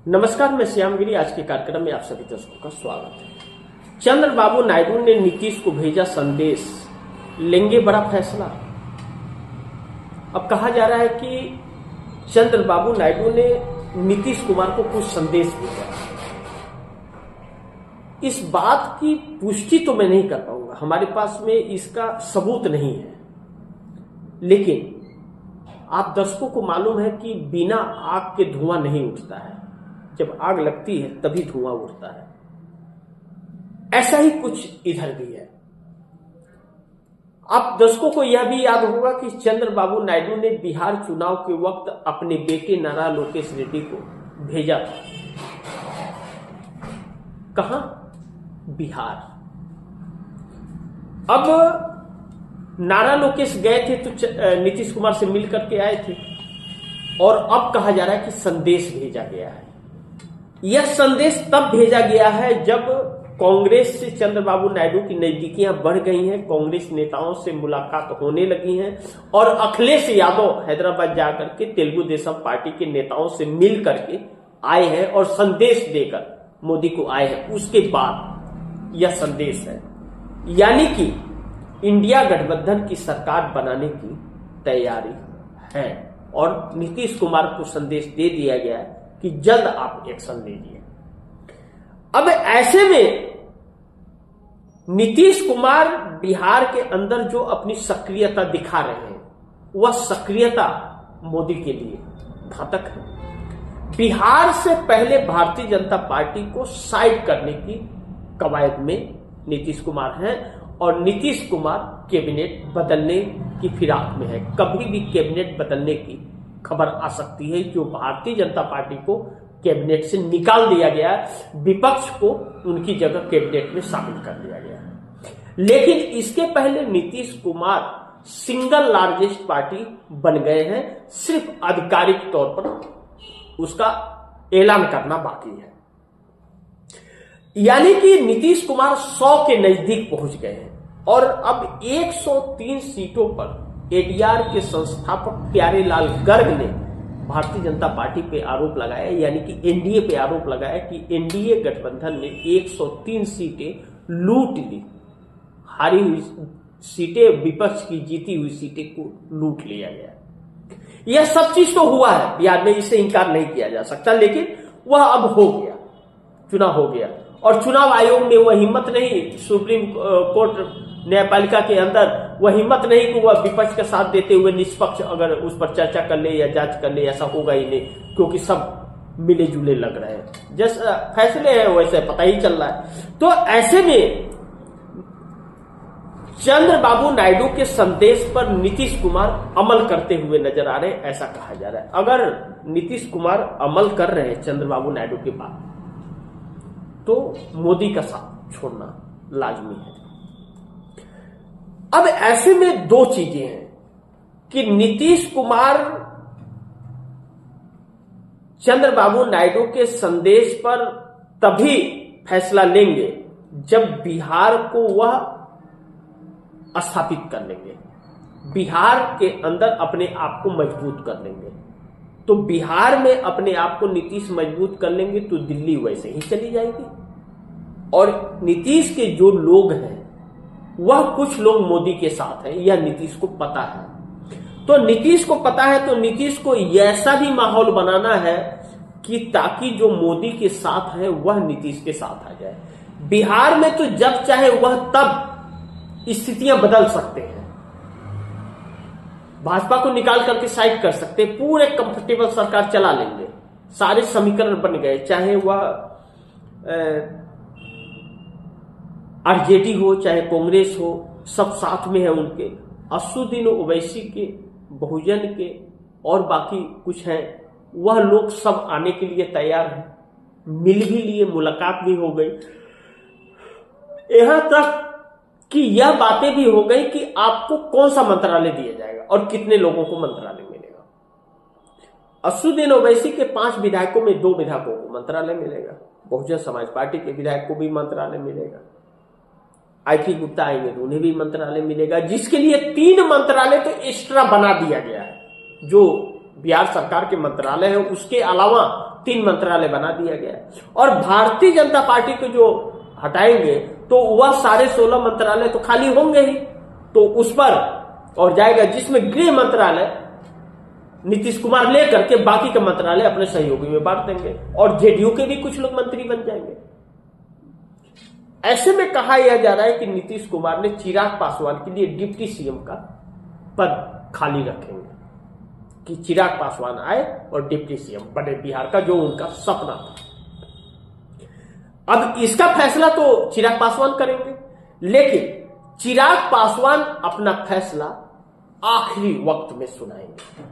नमस्कार, मैं श्यामगिरी। आज के कार्यक्रम में आप सभी दर्शकों का स्वागत है। चंद्रबाबू नायडू ने नीतीश को भेजा संदेश, लेंगे बड़ा फैसला। अब कहा जा रहा है कि चंद्रबाबू नायडू ने नीतीश कुमार को कुछ संदेश भेजा। इस बात की पुष्टि तो मैं नहीं कर पाऊंगा, हमारे पास में इसका सबूत नहीं है, लेकिन आप दर्शकों को मालूम है कि बिना आग के धुआं नहीं उठता है। जब आग लगती है तभी धुआं उठता है। ऐसा ही कुछ इधर भी है। आप दर्शकों को यह भी याद होगा कि चंद्रबाबू नायडू ने बिहार चुनाव के वक्त अपने बेटे नारा लोकेश रेड्डी को भेजा था। कहां? बिहार। अब नारा लोकेश गए थे तो नीतीश कुमार से मिल करके आए थे, और अब कहा जा रहा है कि संदेश भेजा गया है। यह संदेश तब भेजा गया है जब कांग्रेस से चंद्रबाबू नायडू की नजदीकियां बढ़ गई हैं, कांग्रेस नेताओं से मुलाकात होने लगी हैं, और अखिलेश यादव हैदराबाद जाकर के तेलुगु देशम पार्टी के नेताओं से मिल करके आए हैं और संदेश देकर मोदी को आए हैं। उसके बाद यह संदेश है, यानी कि इंडिया गठबंधन की सरकार बनाने की तैयारी है, और नीतीश कुमार को संदेश दे दिया गया है कि जल्द आप एक्शन लीजिए। अब ऐसे में नीतीश कुमार बिहार के अंदर जो अपनी सक्रियता दिखा रहे हैं, वह सक्रियता मोदी के लिए घातक है। बिहार से पहले भारतीय जनता पार्टी को साइड करने की कवायद में नीतीश कुमार हैं, और नीतीश कुमार कैबिनेट बदलने की फिराक में है। कभी भी कैबिनेट बदलने की खबर आ सकती है, जो भारतीय जनता पार्टी को कैबिनेट से निकाल दिया गया, विपक्ष को उनकी जगह कैबिनेट में शामिल कर दिया गया। लेकिन इसके पहले Nitish Kumar single largest party बन गए हैं, सिर्फ आधिकारिक तौर पर उसका ऐलान करना बाकी है। यानी कि नीतीश कुमार 100 के नजदीक पहुंच गए हैं, और अब 103 सीटों पर एडीआर के संस्थापक प्यारेलाल गर्ग ने भारतीय जनता पार्टी पे आरोप लगाया, यानी कि एनडीए पे आरोप लगाया कि एनडीए गठबंधन ने 103 सीटें लूट ली। हारी हुई सीटें, विपक्ष की जीती हुई सीटें को लूट लिया गया। यह सब चीज तो हुआ है बिहार में, इसे इंकार नहीं किया जा सकता, लेकिन वह अब हो गया, चुनाव हो गया, और चुनाव आयोग ने वह हिम्मत नहीं, सुप्रीम कोर्ट न्यायपालिका के अंदर वह हिम्मत नहीं कि वह विपक्ष का साथ देते हुए निष्पक्ष अगर उस पर चर्चा कर ले या जांच कर ले। ऐसा होगा ही नहीं, क्योंकि सब मिले जुले लग रहे हैं, जैसा फैसले हैं वैसे पता ही चल रहा है। तो ऐसे में चंद्रबाबू नायडू के संदेश पर नीतीश कुमार अमल करते हुए नजर आ रहे हैं, ऐसा कहा जा रहा है। अगर नीतीश कुमार अमल कर रहे हैं चंद्रबाबू नायडू के बाद, तो मोदी का साथ छोड़ना लाजमी है। अब ऐसे में दो चीजें हैं कि नीतीश कुमार चंद्रबाबू नायडू के संदेश पर तभी फैसला लेंगे जब बिहार को वह स्थापित कर लेंगे, बिहार के अंदर अपने आप को मजबूत कर लेंगे। तो बिहार में अपने आप को नीतीश मजबूत कर लेंगे तो दिल्ली वैसे ही चली जाएगी, और नीतीश के जो लोग हैं वह कुछ लोग मोदी के साथ हैं, यह नीतीश को पता है। तो नीतीश को पता है, तो नीतीश को ऐसा भी माहौल बनाना है कि ताकि जो मोदी के साथ है वह नीतीश के साथ आ जाए। बिहार में तो जब चाहे वह तब स्थितियां बदल सकते हैं, भाजपा को निकाल करके साइड कर सकते, पूरे कंफर्टेबल सरकार चला लेंगे, सारे समीकरण बन गए, चाहे वह आरजेडी हो चाहे कांग्रेस हो, सब साथ में है उनके। असदुद्दीन ओवैसी के, बहुजन के और बाकी कुछ हैं, वह लोग सब आने के लिए तैयार हैं। मिल भी लिए, मुलाकात भी हो गई, यहां तक कि यह बातें भी हो गई कि आपको कौन सा मंत्रालय दिया जाएगा और कितने लोगों को मंत्रालय मिलेगा। असदुद्दीन ओवैसी के 5 विधायकों में 2 विधायकों को मंत्रालय मिलेगा, बहुजन समाज पार्टी के विधायक को भी मंत्रालय मिलेगा, आईपी गुप्ता आएंगे तो उन्हें भी मंत्रालय मिलेगा, जिसके लिए 3 मंत्रालय तो एक्स्ट्रा बना दिया गया है, जो बिहार सरकार के मंत्रालय है उसके अलावा 3 मंत्रालय बना दिया गया है। और भारतीय जनता पार्टी को जो हटाएंगे तो वह सारे 16 मंत्रालय तो खाली होंगे ही, तो उस पर और जाएगा, जिसमें गृह मंत्रालय नीतीश कुमार लेकर के बाकी के मंत्रालय अपने सहयोगी में बांट देंगे और जेडीयू के भी कुछ लोग मंत्री बन जाएंगे। ऐसे में कहा यह जा रहा है कि नीतीश कुमार ने चिराग पासवान के लिए डिप्टी सीएम का पद खाली रखेंगे, कि चिराग पासवान आए और डिप्टी सीएम बने बिहार का, जो उनका सपना था। अब इसका फैसला तो चिराग पासवान करेंगे, लेकिन चिराग पासवान अपना फैसला आखिरी वक्त में सुनाएंगे,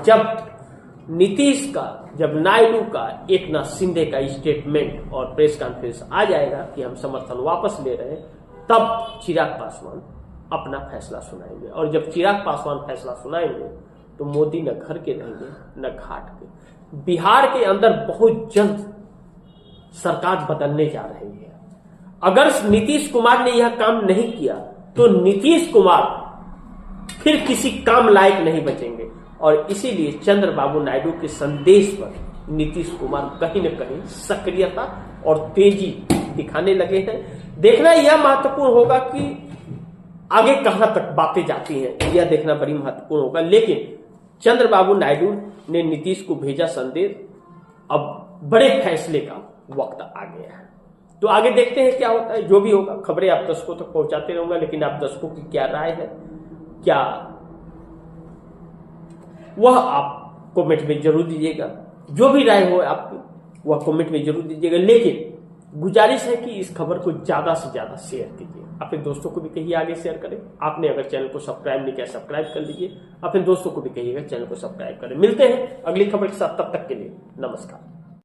जब नीतीश का, जब नायडू का, एकनाथ शिंदे का स्टेटमेंट और प्रेस कॉन्फ्रेंस आ जाएगा कि हम समर्थन वापस ले रहे हैं, तब चिराग पासवान अपना फैसला सुनाएंगे। और जब चिराग पासवान फैसला सुनाएंगे तो मोदी न घर के रहेंगे न घाट के। बिहार के अंदर बहुत जल्द सरकार बदलने जा रही है। अगर नीतीश कुमार ने यह काम नहीं किया तो नीतीश कुमार फिर किसी काम लायक नहीं बचेंगे। और इसीलिए चंद्रबाबू नायडू के संदेश पर नीतीश कुमार कहीं न कहीं सक्रियता और तेजी दिखाने लगे हैं। देखना यह महत्वपूर्ण होगा कि आगे कहां तक बातें जाती हैं, यह देखना बड़ी महत्वपूर्ण होगा। लेकिन चंद्रबाबू नायडू ने नीतीश को भेजा संदेश, अब बड़े फैसले का वक्त आ गया है। तो आगे देखते हैं क्या होता है। जो भी होगा खबरें आप दर्शकों तक पहुंचाते रहूंगा, लेकिन आप दर्शकों की क्या राय है, क्या वह आप कमेंट में जरूर दीजिएगा। जो भी राय हो आपकी वह कमेंट में जरूर दीजिएगा। लेकिन गुजारिश है कि इस खबर को ज्यादा से ज्यादा शेयर कीजिए, अपने दोस्तों को भी कहिए आगे शेयर करें। आपने अगर चैनल को सब्सक्राइब नहीं किया सब्सक्राइब कर लीजिए, अपने दोस्तों को भी कहिएगा चैनल को सब्सक्राइब करें। मिलते हैं अगली खबर के साथ, तब तक के लिए नमस्कार।